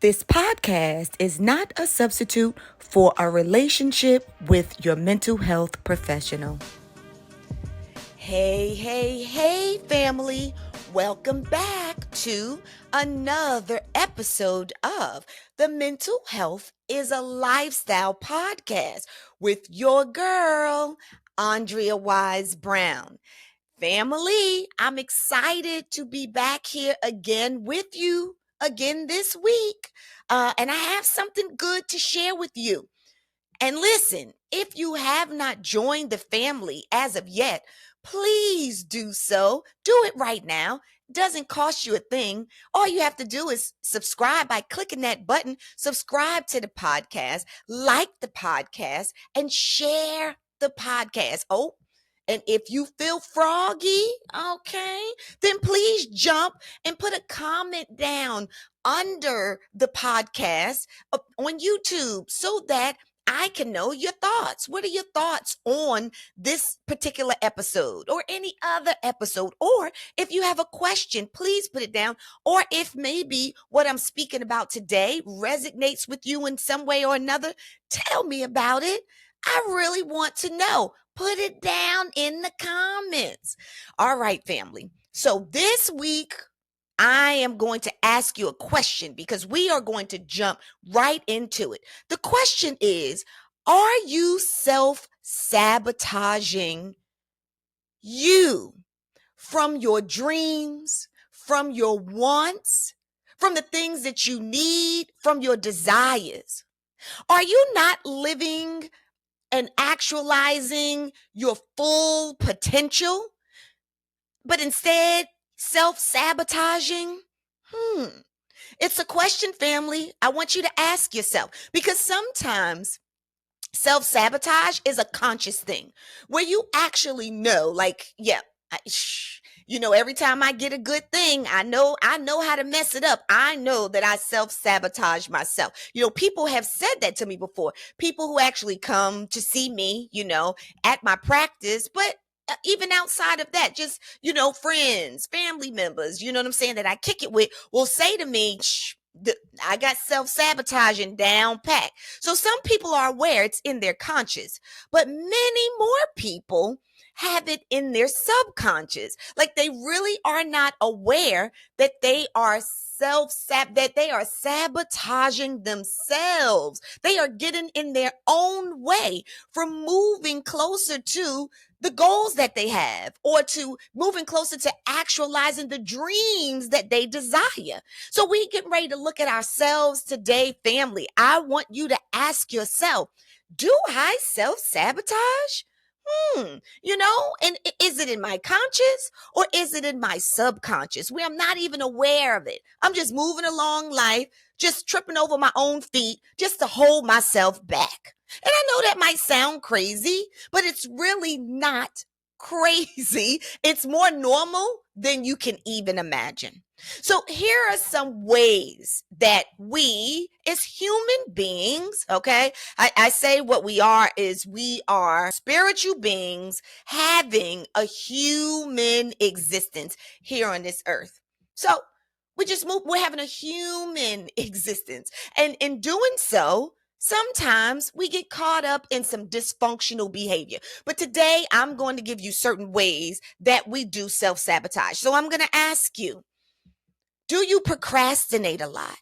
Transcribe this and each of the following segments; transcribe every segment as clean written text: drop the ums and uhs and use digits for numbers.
This podcast is not a substitute for a relationship with your mental health professional. Hey, family. Welcome back to another episode of the Mental Health is a Lifestyle podcast with your girl, Andrea Wise-Brown. Family, I'm excited to be back here again with you again this week. And I have something good to share with you. And listen, if you have not joined the family as of yet, please do so. Do it right now. Doesn't cost you a thing. All you have to do is subscribe by clicking that button, subscribe to the podcast, like the podcast, and share the podcast. Oh, and if you feel froggy, okay, then please jump and put a comment down under the podcast on YouTube so that I can know your thoughts. What are your thoughts on this particular episode or any other episode? Or if you have a question, please put it down. Or if maybe what I'm speaking about today resonates with you in some way or another, tell me about it. I really want to know. Put it down in the comments. All right, family. So this week, I am going to ask you a question because we are going to jump right into it. The question is, are you self-sabotaging you from your dreams, from your wants, from the things that you need, from your desires? Are you not living and actualizing your full potential, but instead self-sabotaging? It's a question, family. I want you to ask yourself because sometimes self-sabotage is a conscious thing where you actually know, like, yeah, every time I get a good thing, I know how to mess it up. I know that I self-sabotage myself. People have said that to me before. People who actually come to see me, at my practice, but even outside of that, just, friends, family members, you know what I'm saying, that I kick it with will say to me, I got self-sabotaging down pat. So some people are aware it's in their conscious, but many more people have it in their subconscious. Like they really are not aware that they are that they are sabotaging themselves. They are getting in their own way from moving closer to the goals that they have or to moving closer to actualizing the dreams that they desire. So we get ready to look at ourselves today, family. I want you to ask yourself, do I self-sabotage? And is it in my conscious or is it in my subconscious where I'm not even aware of it? I'm just moving along life, just tripping over my own feet just to hold myself back. And I know that might sound crazy, but it's really not crazy. It's more normal than you can even imagine. So here are some ways that we as human beings, okay, I say what we are is we are spiritual beings having a human existence here on this earth. So we're having a human existence. And in doing so, sometimes we get caught up in some dysfunctional behavior. But today I'm going to give you certain ways that we do self-sabotage. So I'm going to ask you, do you procrastinate a lot?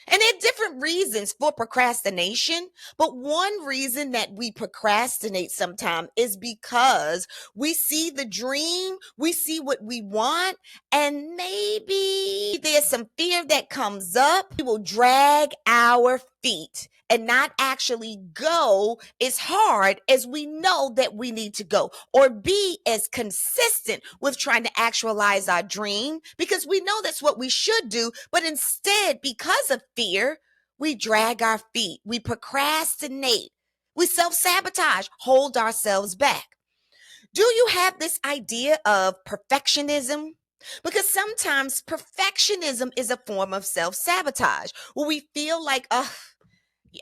And there are different reasons for procrastination, but one reason that we procrastinate sometimes is because we see the dream, we see what we want, and maybe there's some fear that comes up. We will drag our feet and not actually go as hard as we know that we need to go or be as consistent with trying to actualize our dream because we know that's what we should do. But instead, because of fear, we drag our feet, we procrastinate, we self-sabotage, hold ourselves back. Do you have this idea of perfectionism? Because sometimes perfectionism is a form of self-sabotage where we feel like,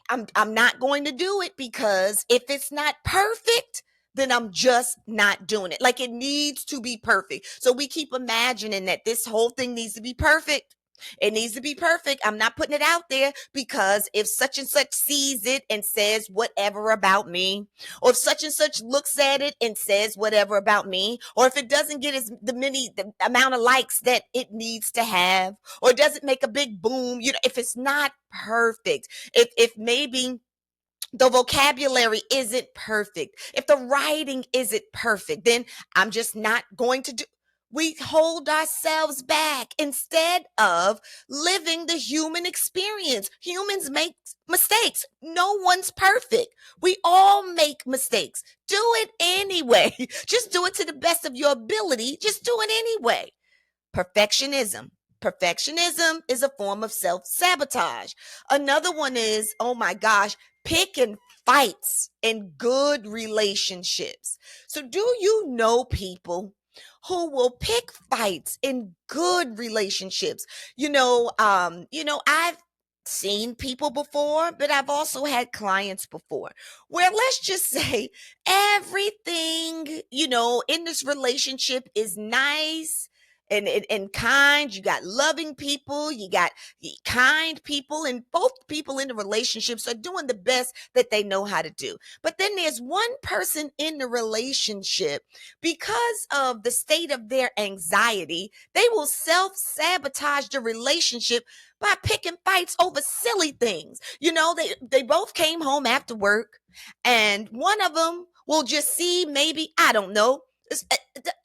I'm not going to do it because if it's not perfect, then I'm just not doing it. Like it needs to be perfect. So we keep imagining that this whole thing needs to be perfect. It needs to be perfect. I'm not putting it out there because if such and such sees it and says whatever about me, or if such and such looks at it and says whatever about me, or if it doesn't get the amount of likes that it needs to have, or doesn't make a big boom, if it's not perfect, if maybe the vocabulary isn't perfect, if the writing isn't perfect, then I'm just not going to do. We hold ourselves back instead of living the human experience. Humans make mistakes. No one's perfect. We all make mistakes. Do it anyway. Just do it to the best of your ability. Just do it anyway. Perfectionism. Perfectionism is a form of self-sabotage. Another one is, oh my gosh, picking fights in good relationships. So do you know people who will pick fights in good relationships? I've seen people before, but I've also had clients before where, let's just say, everything, in this relationship is nice and kind. You got loving people, you got kind people, and both people in the relationships are doing the best that they know how to do. But then there's one person in the relationship, because of the state of their anxiety, they will self-sabotage the relationship by picking fights over silly things. They both came home after work, and one of them will just see, maybe, I don't know,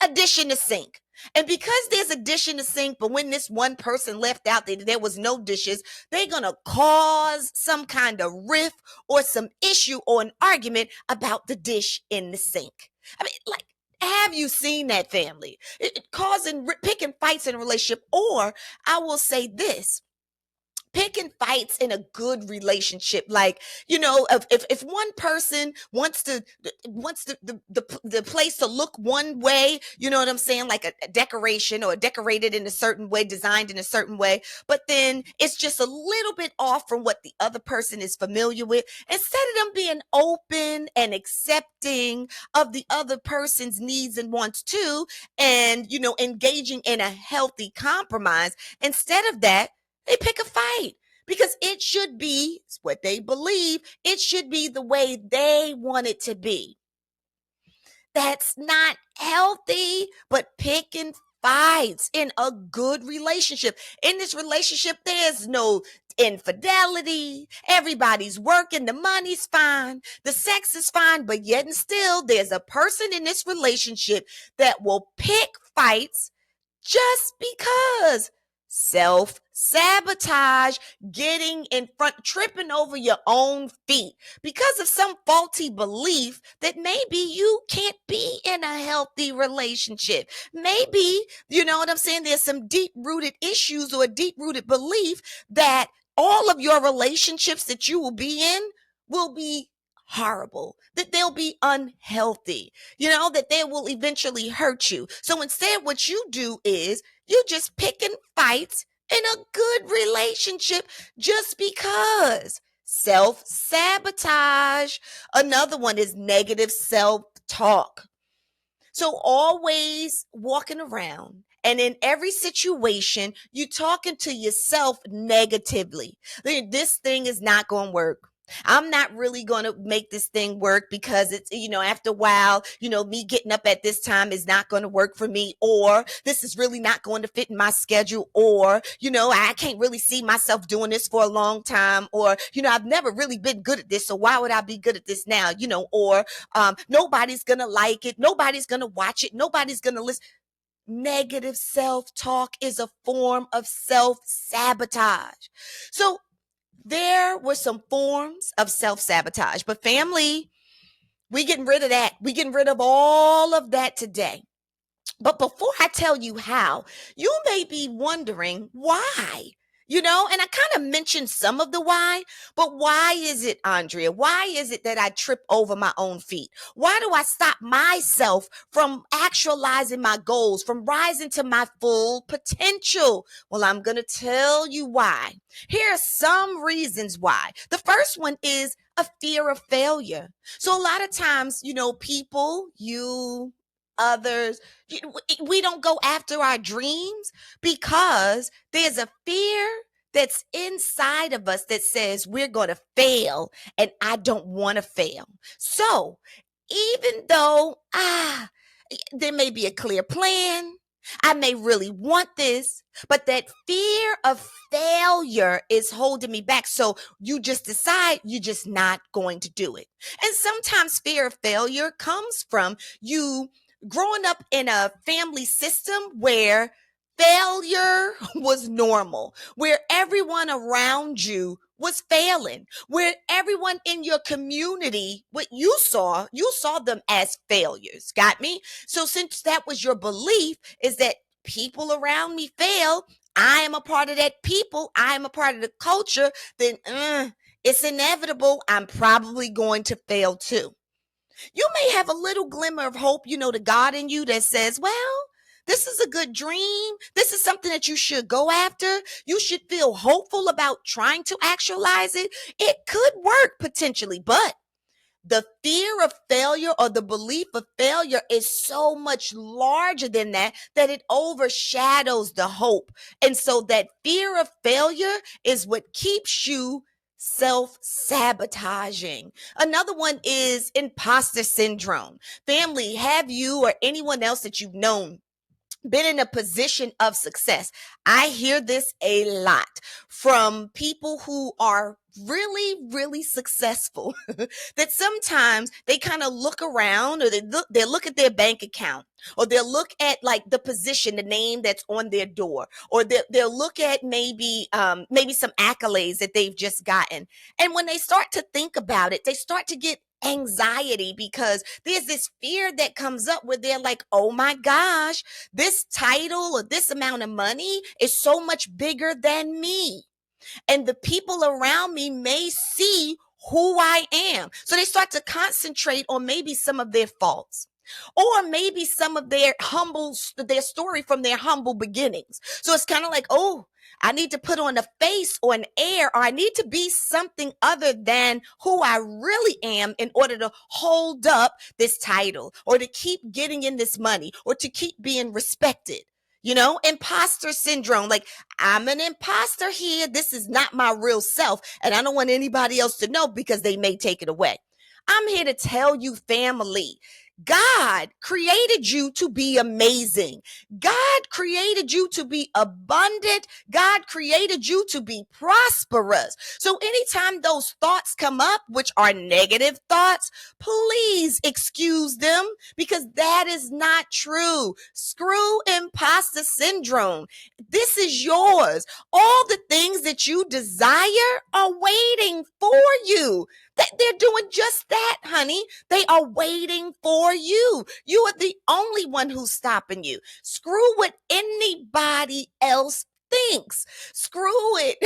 a dish in the sink. And because there's a dish in the sink, but when this one person left out, there was no dishes, they're going to cause some kind of rift or some issue or an argument about the dish in the sink. I mean, like, have you seen that, family? Causing, picking fights in a relationship. Or I will say this: picking fights in a good relationship. Like, if one person wants the place to look one way, you know what I'm saying, like a decoration, or decorated in a certain way, designed in a certain way, but then it's just a little bit off from what the other person is familiar with. Instead of them being open and accepting of the other person's needs and wants too, and engaging in a healthy compromise, instead of that, they pick a fight, because it should be what they believe. It should be the way they want it to be. That's not healthy. But picking fights in a good relationship. In this relationship, there's no infidelity. Everybody's working. The money's fine. The sex is fine. But yet and still, there's a person in this relationship that will pick fights just because. Self-sabotage, getting in front, tripping over your own feet because of some faulty belief that maybe you can't be in a healthy relationship. Maybe, you know what I'm saying, there's some deep-rooted issues or a deep-rooted belief that all of your relationships that you will be in will be horrible, that they'll be unhealthy, that they will eventually hurt you. So instead, what you do is you just picking fights in a good relationship just because. Self-sabotage. Another one is negative self-talk. So always walking around, and in every situation, you talking to yourself negatively. This thing is not going to work. I'm not really going to make this thing work because it's, after a while, me getting up at this time is not going to work for me, or this is really not going to fit in my schedule, or, I can't really see myself doing this for a long time, or, I've never really been good at this, so why would I be good at this now, or nobody's going to like it. Nobody's going to watch it. Nobody's going to listen. Negative self-talk is a form of self-sabotage. So there were some forms of self-sabotage, but family, we getting rid of that. We getting rid of all of that today. But before I tell you how, you may be wondering why. And I kind of mentioned some of the why, but why is it, Andrea? Why is it that I trip over my own feet? Why do I stop myself from actualizing my goals, from rising to my full potential? Well, I'm going to tell you why. Here are some reasons why. The first one is a fear of failure. So a lot of times, people, you, others. We don't go after our dreams because there's a fear that's inside of us that says we're going to fail, and I don't want to fail. So even though there may be a clear plan, I may really want this, but that fear of failure is holding me back. So you just decide you're just not going to do it. And sometimes fear of failure comes from you growing up in a family system where failure was normal, where everyone around you was failing, where everyone in your community, what you saw them as failures. Got me? So since that was your belief, is that people around me fail, I am a part of that people, I am a part of the culture, then it's inevitable I'm probably going to fail too. You may have a little glimmer of hope, the God in you that says, well, this is a good dream. This is something that you should go after. You should feel hopeful about trying to actualize it. It could work potentially, but the fear of failure or the belief of failure is so much larger than that, that it overshadows the hope. And so that fear of failure is what keeps you self-sabotaging. Another one is imposter syndrome. Family, have you or anyone else that you've known been in a position of success? I hear this a lot from people who are really, really successful that sometimes they kind of look around, or they look at their bank account, or they'll look at like the position, the name that's on their door, or they'll look at maybe some accolades that they've just gotten. And when they start to think about it, they start to get anxiety because there's this fear that comes up where they're like, oh my gosh, this title or this amount of money is so much bigger than me, and the people around me may see who I am. So they start to concentrate on maybe some of their faults, or maybe some of their story from their humble beginnings. So it's kind of like, oh, I need to put on a face or an air, or I need to be something other than who I really am in order to hold up this title, or to keep getting in this money, or to keep being respected. Imposter syndrome. Like, I'm an imposter here. This is not my real self, and I don't want anybody else to know because they may take it away. I'm here to tell you, family, God created you to be amazing. God created you to be abundant. God created you to be prosperous. So anytime those thoughts come up, which are negative thoughts, please excuse them, because that is not true. Screw imposter syndrome. This is yours. All the things that you desire are waiting for you. They're doing just that, honey. They are waiting for you. You are the only one who's stopping you. Screw what anybody else thinks. Screw it.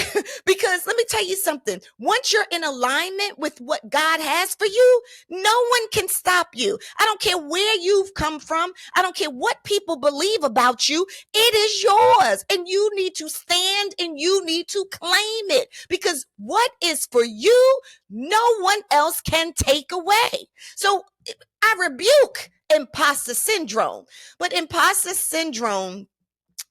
Because let me tell you something. Once you're in alignment with what God has for you, no one can stop you. I don't care where you've come from. I don't care what people believe about you. It is yours. And you need to stand and you need to claim it. Because what is for you, no one else can take away. So I rebuke imposter syndrome. But imposter syndrome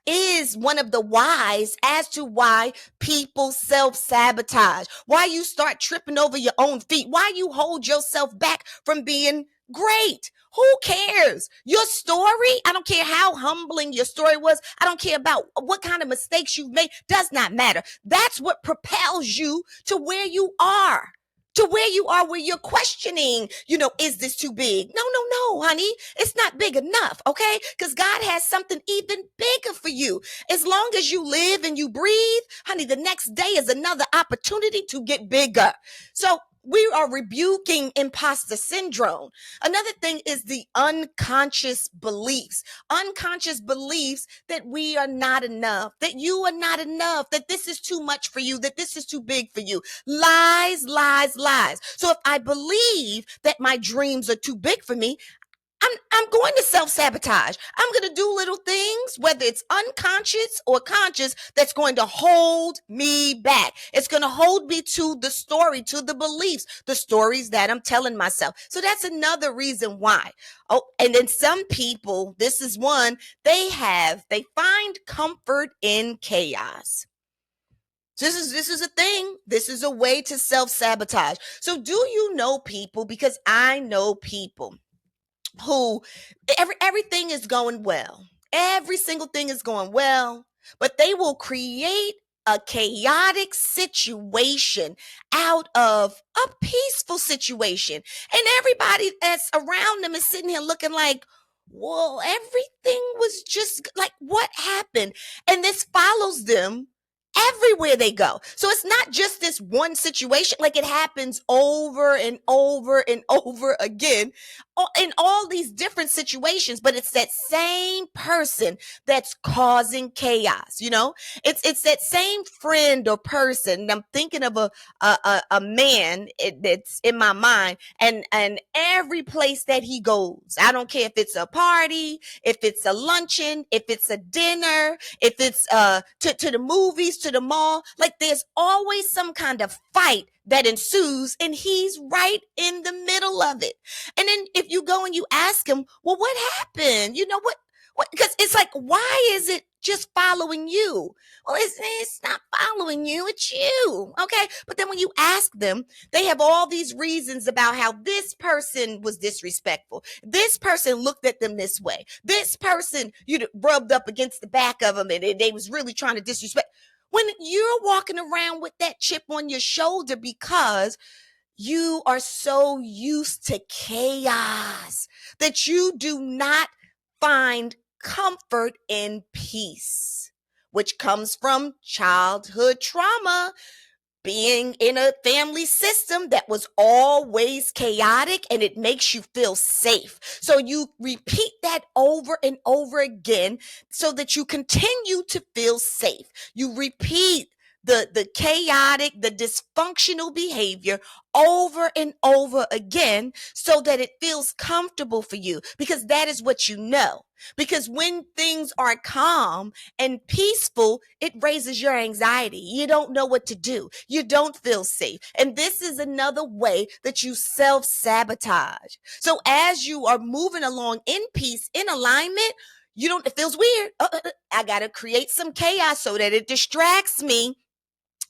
is one of the whys as to why people self-sabotage, why you start tripping over your own feet, why you hold yourself back from being great. Who cares? Your story, I don't care how humbling your story was. I don't care about what kind of mistakes you've made. Does not matter. That's what propels you to where you are. Where you're questioning, is this too big? No, honey. It's not big enough, okay? Because God has something even bigger for you. As long as you live and you breathe, honey, the next day is another opportunity to get bigger. So we are rebuking imposter syndrome. Another thing is the unconscious beliefs. Unconscious beliefs that we are not enough, that you are not enough, that this is too much for you, that this is too big for you. Lies, lies, lies. So if I believe that my dreams are too big for me, I'm going to self-sabotage. I'm going to do little things, whether it's unconscious or conscious, that's going to hold me back. It's going to hold me to the story, to the beliefs, the stories that I'm telling myself. So that's another reason why. Oh, and then some people, this is one, they find comfort in chaos. This is a thing. This is a way to self-sabotage. So do you know people? Because I know people who everything is going well. Every single thing is going well, but they will create a chaotic situation out of a peaceful situation. And everybody that's around them is sitting here looking like, well, everything was just like, what happened? And this follows them everywhere they go. So it's not just this one situation, like it happens over and over and over again in all these different situations, but it's that same person that's causing chaos. It's that same friend or person. I'm thinking of a man that's in my mind, and every place that he goes, I don't care if it's a party, if it's a luncheon, if it's a dinner, if it's to the movies, to the mall, like there's always some kind of fight that ensues, and he's right in the middle of it. And then if you go and you ask him, well, what happened? What? Because it's like, why is it just following you? Well, it's not following you, it's you. Okay. But then when you ask them, they have all these reasons about how this person was disrespectful. This person looked at them this way. This person, rubbed up against the back of them, and they was really trying to disrespect. When you're walking around with that chip on your shoulder because you are so used to chaos that you do not find comfort in peace, which comes from childhood trauma, being in a family system that was always chaotic, and it makes you feel safe. So you repeat that over and over again so that you continue to feel safe. You repeat the chaotic, the dysfunctional behavior over and over again so that it feels comfortable for you, because that is what you know. Because when things are calm and peaceful, it raises your anxiety. You don't know what to do. You don't feel safe. And this is another way that you self-sabotage. So as you are moving along in peace, in alignment, it feels weird. I got to create some chaos so that it distracts me.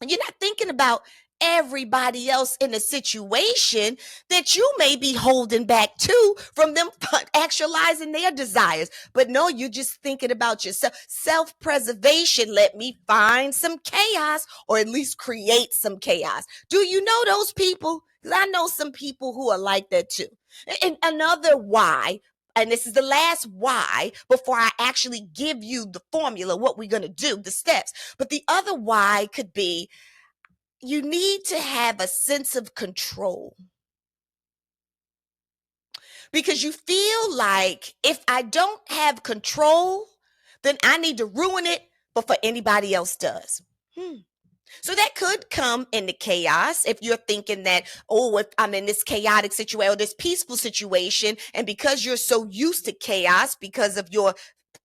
You're not thinking about everybody else in a situation that you may be holding back too from them actualizing their desires. But no, you're just thinking about yourself. Self-preservation. Let me find some chaos, or at least create some chaos. Do you know those people? Because I know some people who are like that too. And another why, and this is the last why before I actually give you the formula, what we're going to do, the steps. But the other why could be, you need to have a sense of control, because you feel like if I don't have control, then I need to ruin it before anybody else does. So that could come in the chaos if you're thinking that, oh, if I'm in this chaotic situation or this peaceful situation, and because you're so used to chaos because of your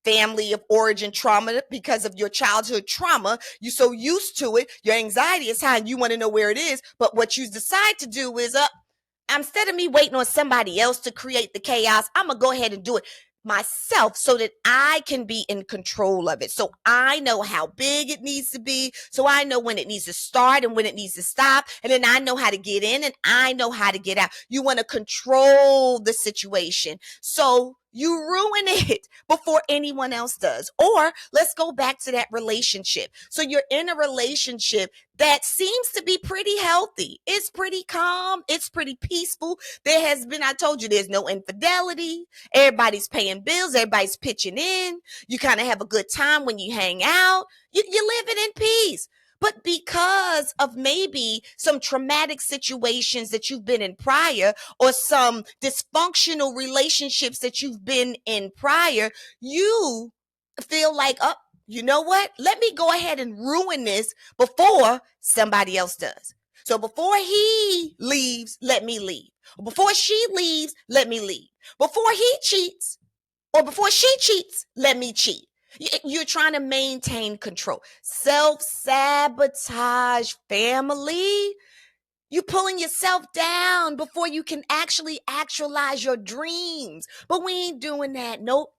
family of origin trauma, because of your childhood trauma, you're so used to it, your anxiety is high and you want to know where it is. But what you decide to do is, instead of me waiting on somebody else to create the chaos, I'm going to go ahead and do it myself so that I can be in control of it. So I know how big it needs to be. So I know when it needs to start and when it needs to stop. And then I know how to get in and I know how to get out. You want to control the situation. So you ruin it before anyone else does. Or let's go back to that relationship. So you're in a relationship that seems to be pretty healthy. It's pretty calm. It's pretty peaceful. There has been, I told you, there's no infidelity. Everybody's paying bills. Everybody's pitching in. You kind of have a good time when you hang out. You're living in peace. But because of maybe some traumatic situations that you've been in prior, or some dysfunctional relationships that you've been in prior, you feel like, you know what? Let me go ahead and ruin this before somebody else does. So before he leaves, let me leave. Before she leaves, let me leave. Before he cheats or before she cheats, let me cheat. You're trying to maintain control. Self-sabotage, family. You pulling yourself down before you can actually actualize your dreams. But we ain't doing that. Nope.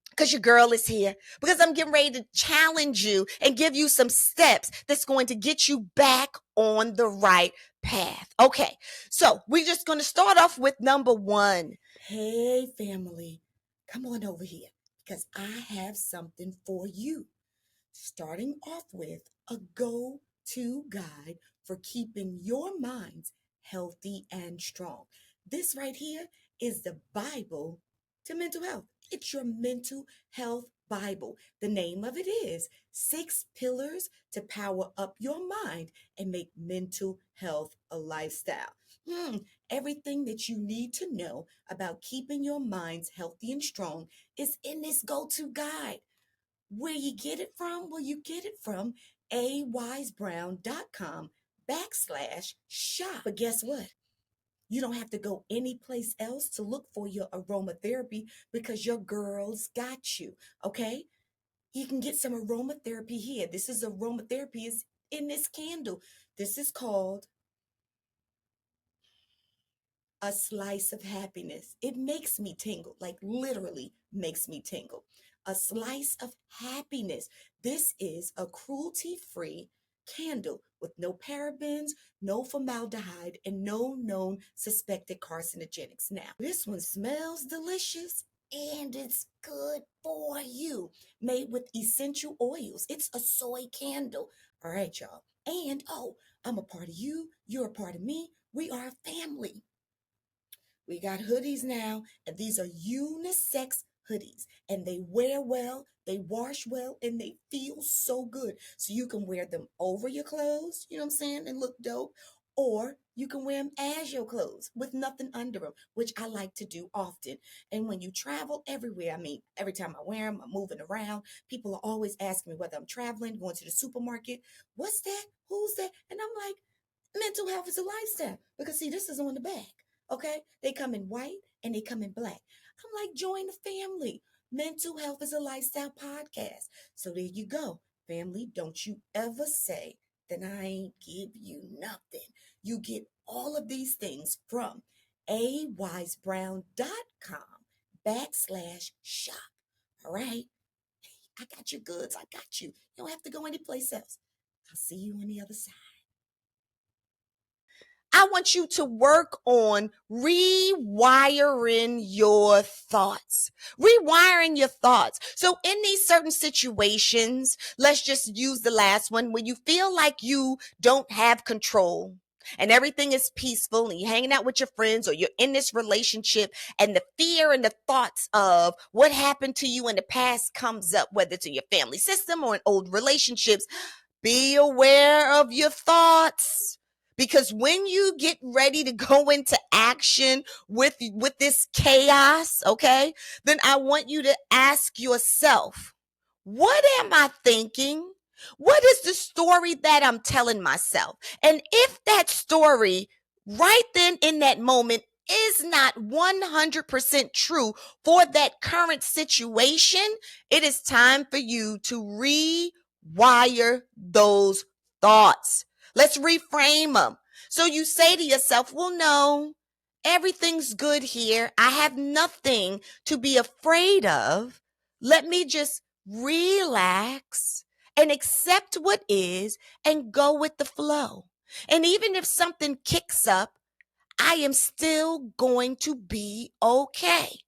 Because your girl is here. Because I'm getting ready to challenge you and give you some steps that's going to get you back on the right path. Okay. So we're just going to start off with number one. Hey, family, come on over here because I have something for you. Starting off with a go to guide for keeping your minds healthy and strong. This right here is the Bible to mental health. It's your mental health Bible. The name of it is Six Pillars to Power Up Your Mind and Make Mental Health a Lifestyle. Everything that you need to know about keeping your minds healthy and strong is in this go to guide. Where you get it from? Well, you get it from awisebrown.com/shop. But guess what? You don't have to go any place else to look for your aromatherapy because your girls got you. Okay? You can get some aromatherapy here. This is aromatherapy is in this candle. This is called a slice of happiness. It makes me tingle, like literally makes me tingle. A slice of happiness. This is a cruelty-free candle with no parabens, no formaldehyde, and no known suspected carcinogenics. Now, this one smells delicious and it's good for you. Made with essential oils. It's a soy candle. All right, y'all. And I'm a part of you. You're a part of me. We are a family. We got hoodies now, and these are unisex hoodies, and they wear well, they wash well, and they feel so good. So you can wear them over your clothes, you know what I'm saying, and look dope, or you can wear them as your clothes with nothing under them, which I like to do often. And when you travel everywhere, I mean, every time I wear them, I'm moving around. People are always asking me whether I'm traveling, going to the supermarket. What's that? Who's that? And I'm like, mental health is a lifestyle. Because see, this is on the back. Okay? They come in white and they come in black. I'm like, join the family. Mental health is a lifestyle podcast. So there you go. Family, don't you ever say that I ain't give you nothing. You get all of these things from awisebrown.com/shop. All right? I got your goods. I got you. You don't have to go anyplace else. I'll see you on the other side. I want you to work on rewiring your thoughts. Rewiring your thoughts. So in these certain situations, let's just use the last one where you feel like you don't have control and everything is peaceful and you're hanging out with your friends or you're in this relationship and the fear and the thoughts of what happened to you in the past comes up, whether it's in your family system or in old relationships. Be aware of your thoughts. Because when you get ready to go into action with this chaos, okay, then I want you to ask yourself, what am I thinking? What is the story that I'm telling myself? And if that story right then in that moment is not 100% true for that current situation, it is time for you to rewire those thoughts. Let's reframe them. So you say to yourself, well, no, everything's good here. I have nothing to be afraid of. Let me just relax and accept what is and go with the flow. And even if something kicks up, I am still going to be okay.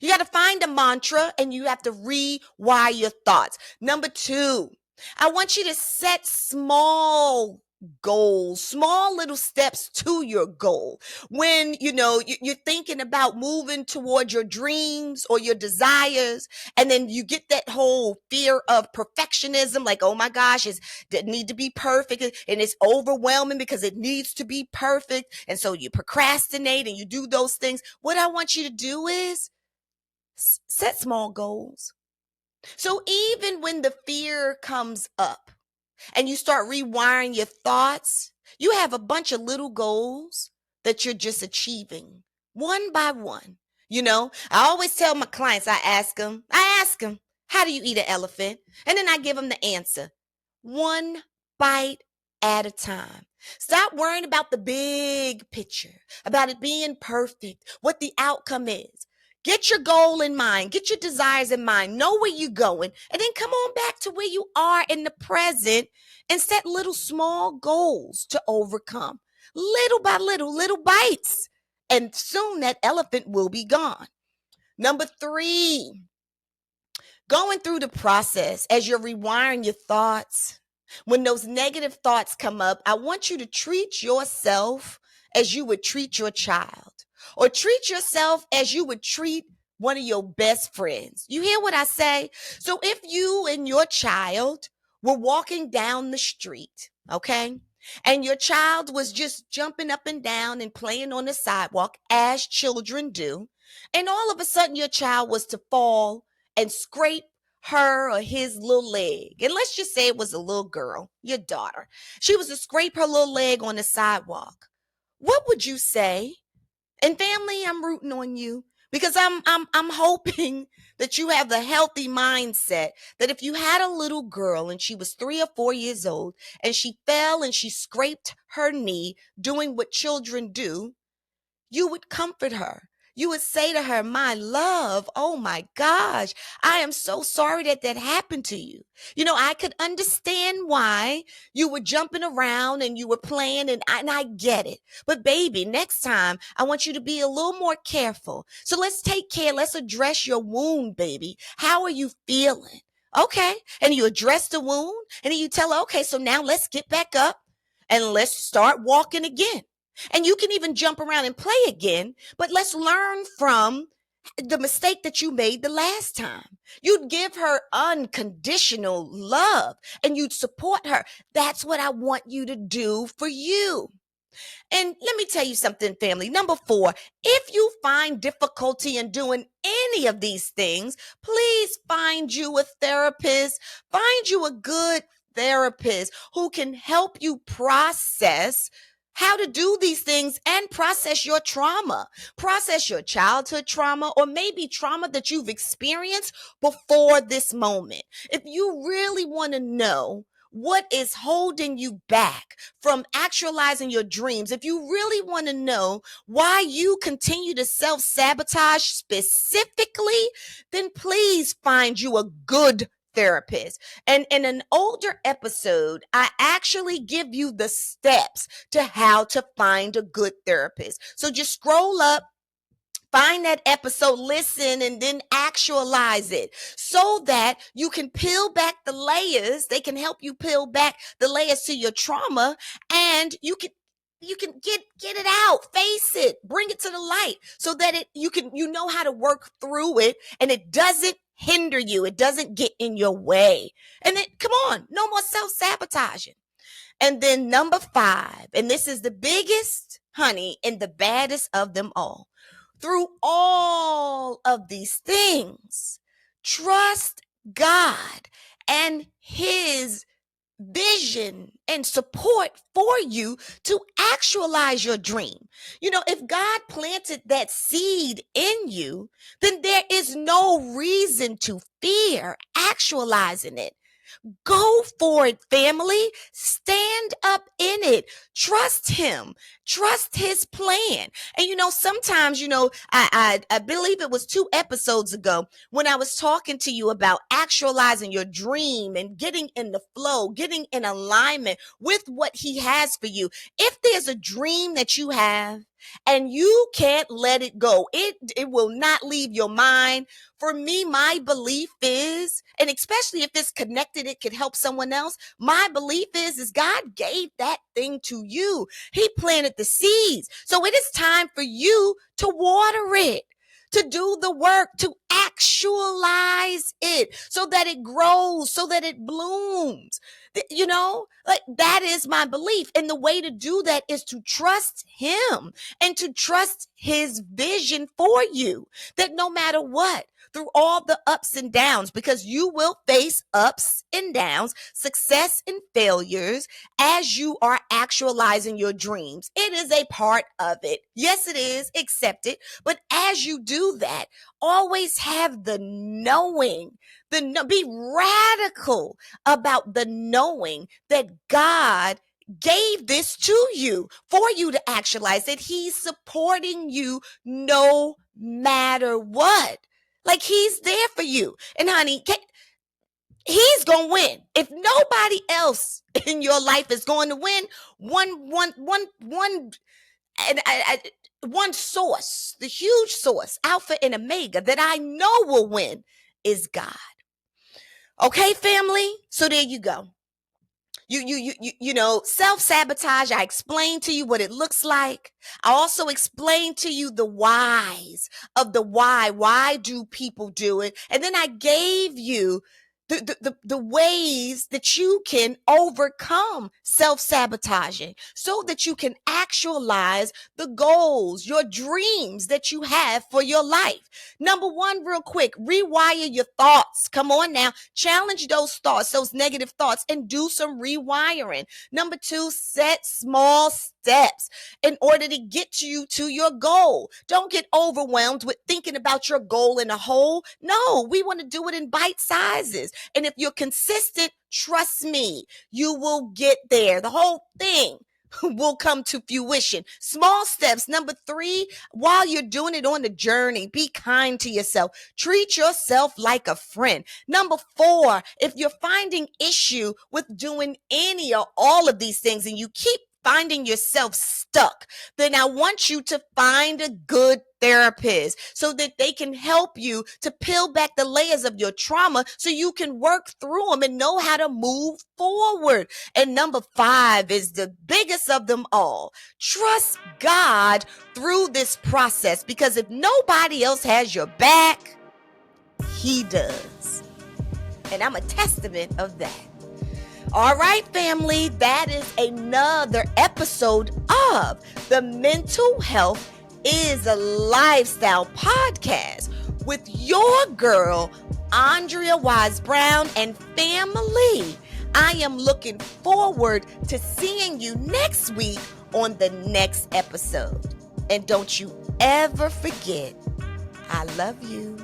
You got to find a mantra and you have to rewire your thoughts. Number two, I want you to set small goals, small little steps to your goal. When, you're thinking about moving toward your dreams or your desires, and then you get that whole fear of perfectionism, like, oh my gosh, it need to be perfect. And it's overwhelming because it needs to be perfect. And so you procrastinate and you do those things. What I want you to do is set small goals. So even when the fear comes up and you start rewiring your thoughts, You have a bunch of little goals that you're just achieving one by one. I always tell my clients, I ask them, how do you eat an elephant? And then I give them the answer, one bite at a time. Stop worrying about the big picture, about it being perfect, what the outcome is. Get your goal in mind, get your desires in mind, know where you're going, and then come on back to where you are in the present and set little small goals to overcome. Little by little bites. And soon that elephant will be gone. Number 3, going through the process as you're rewiring your thoughts. When those negative thoughts come up, I want you to treat yourself as you would treat your child, or treat yourself as you would treat one of your best friends. You hear what I say? So if you and your child were walking down the street, okay, and your child was just jumping up and down and playing on the sidewalk as children do, and all of a sudden your child was to fall and scrape her or his little leg. And let's just say it was a little girl, your daughter. She was to scrape her little leg on the sidewalk. What would you say? And family, I'm rooting on you because I'm hoping that you have the healthy mindset that if you had a little girl and she was 3 or 4 years old and she fell and she scraped her knee doing what children do, you would comfort her. You would say to her, my love, oh my gosh, I am so sorry that that happened to you. I could understand why you were jumping around and you were playing, and I get it. But baby, next time, I want you to be a little more careful. So let's take care. Let's address your wound, baby. How are you feeling? Okay. And you address the wound, and then you tell her, okay, so now let's get back up and let's start walking again. And you can even jump around and play again, but let's learn from the mistake that you made the last time. You'd give her unconditional love and you'd support her. That's what I want you to do for you. And let me tell you something, family. Number 4, if you find difficulty in doing any of these things, please find you a therapist. Find you a good therapist who can help you process how to do these things and process your trauma, process your childhood trauma, or maybe trauma that you've experienced before this moment. If you really want to know what is holding you back from actualizing your dreams, if you really want to know why you continue to self-sabotage specifically, then please find you a good therapist. And in an older episode, I actually give you the steps to how to find a good therapist. So just scroll up, find that episode, listen, and then actualize it so that you can peel back the layers. They can help you peel back the layers to your trauma, and you can get it out, face it, bring it to the light so that you know how to work through it and it doesn't hinder you. It doesn't get in your way. And then come on, no more self-sabotaging. And then number 5, and this is the biggest, honey, and the baddest of them all. Through all of these things, trust God and his vision and support for you to actualize your dream. If God planted that seed in you, then there is no reason to fear actualizing it. Go for it, family. Stand up in it. Trust him. Trust his plan. And sometimes, I believe it was 2 episodes ago when I was talking to you about actualizing your dream and getting in the flow, getting in alignment with what he has for you. If there's a dream that you have and you can't let it go, it will not leave your mind. For me, my belief is, and especially if it's connected, it could help someone else. My belief is God gave that thing to you. He planted the seeds. So it is time for you to water it, to do the work, to actualize it so that it grows, so that it blooms. Like that is my belief. And the way to do that is to trust him and to trust his vision for you, that no matter what, through all the ups and downs, because you will face ups and downs, success and failures as you are actualizing your dreams. It is a part of it. Yes, it is. Accept it. But as you do that, always have the knowing, be radical about the knowing that God gave this to you for you to actualize, that he's supporting you no matter what. Like, he's there for you. And honey, he's going to win. If nobody else in your life is going to win, one source, the huge source, Alpha and Omega, that I know will win is God. Okay, family? So there you go. You know, self-sabotage. I explained to you what it looks like. I also explained to you the whys of the why. Why do people do it? And then I gave you the ways that you can overcome self-sabotaging so that you can actualize the goals, your dreams that you have for your life. Number one, real quick, rewire your thoughts. Come on now. Challenge those thoughts, those negative thoughts, and do some rewiring. Number two, set small steps in order to get you to your goal. Don't get overwhelmed with thinking about your goal in a whole. No, we want to do it in bite sizes. And if you're consistent, trust me, you will get there. The whole thing will come to fruition. Small steps. Number three, while you're doing it on the journey, be kind to yourself. Treat yourself like a friend. Number four, if you're finding issue with doing any or all of these things and you keep finding yourself stuck, then I want you to find a good therapist so that they can help you to peel back the layers of your trauma so you can work through them and know how to move forward. And number five is the biggest of them all. Trust God through this process, because if nobody else has your back, he does. And I'm a testament of that. All right, family, that is another episode of the Mental Health is a Lifestyle podcast with your girl, Andrea Wise-Brown, and family. I am looking forward to seeing you next week on the next episode. And don't you ever forget, I love you.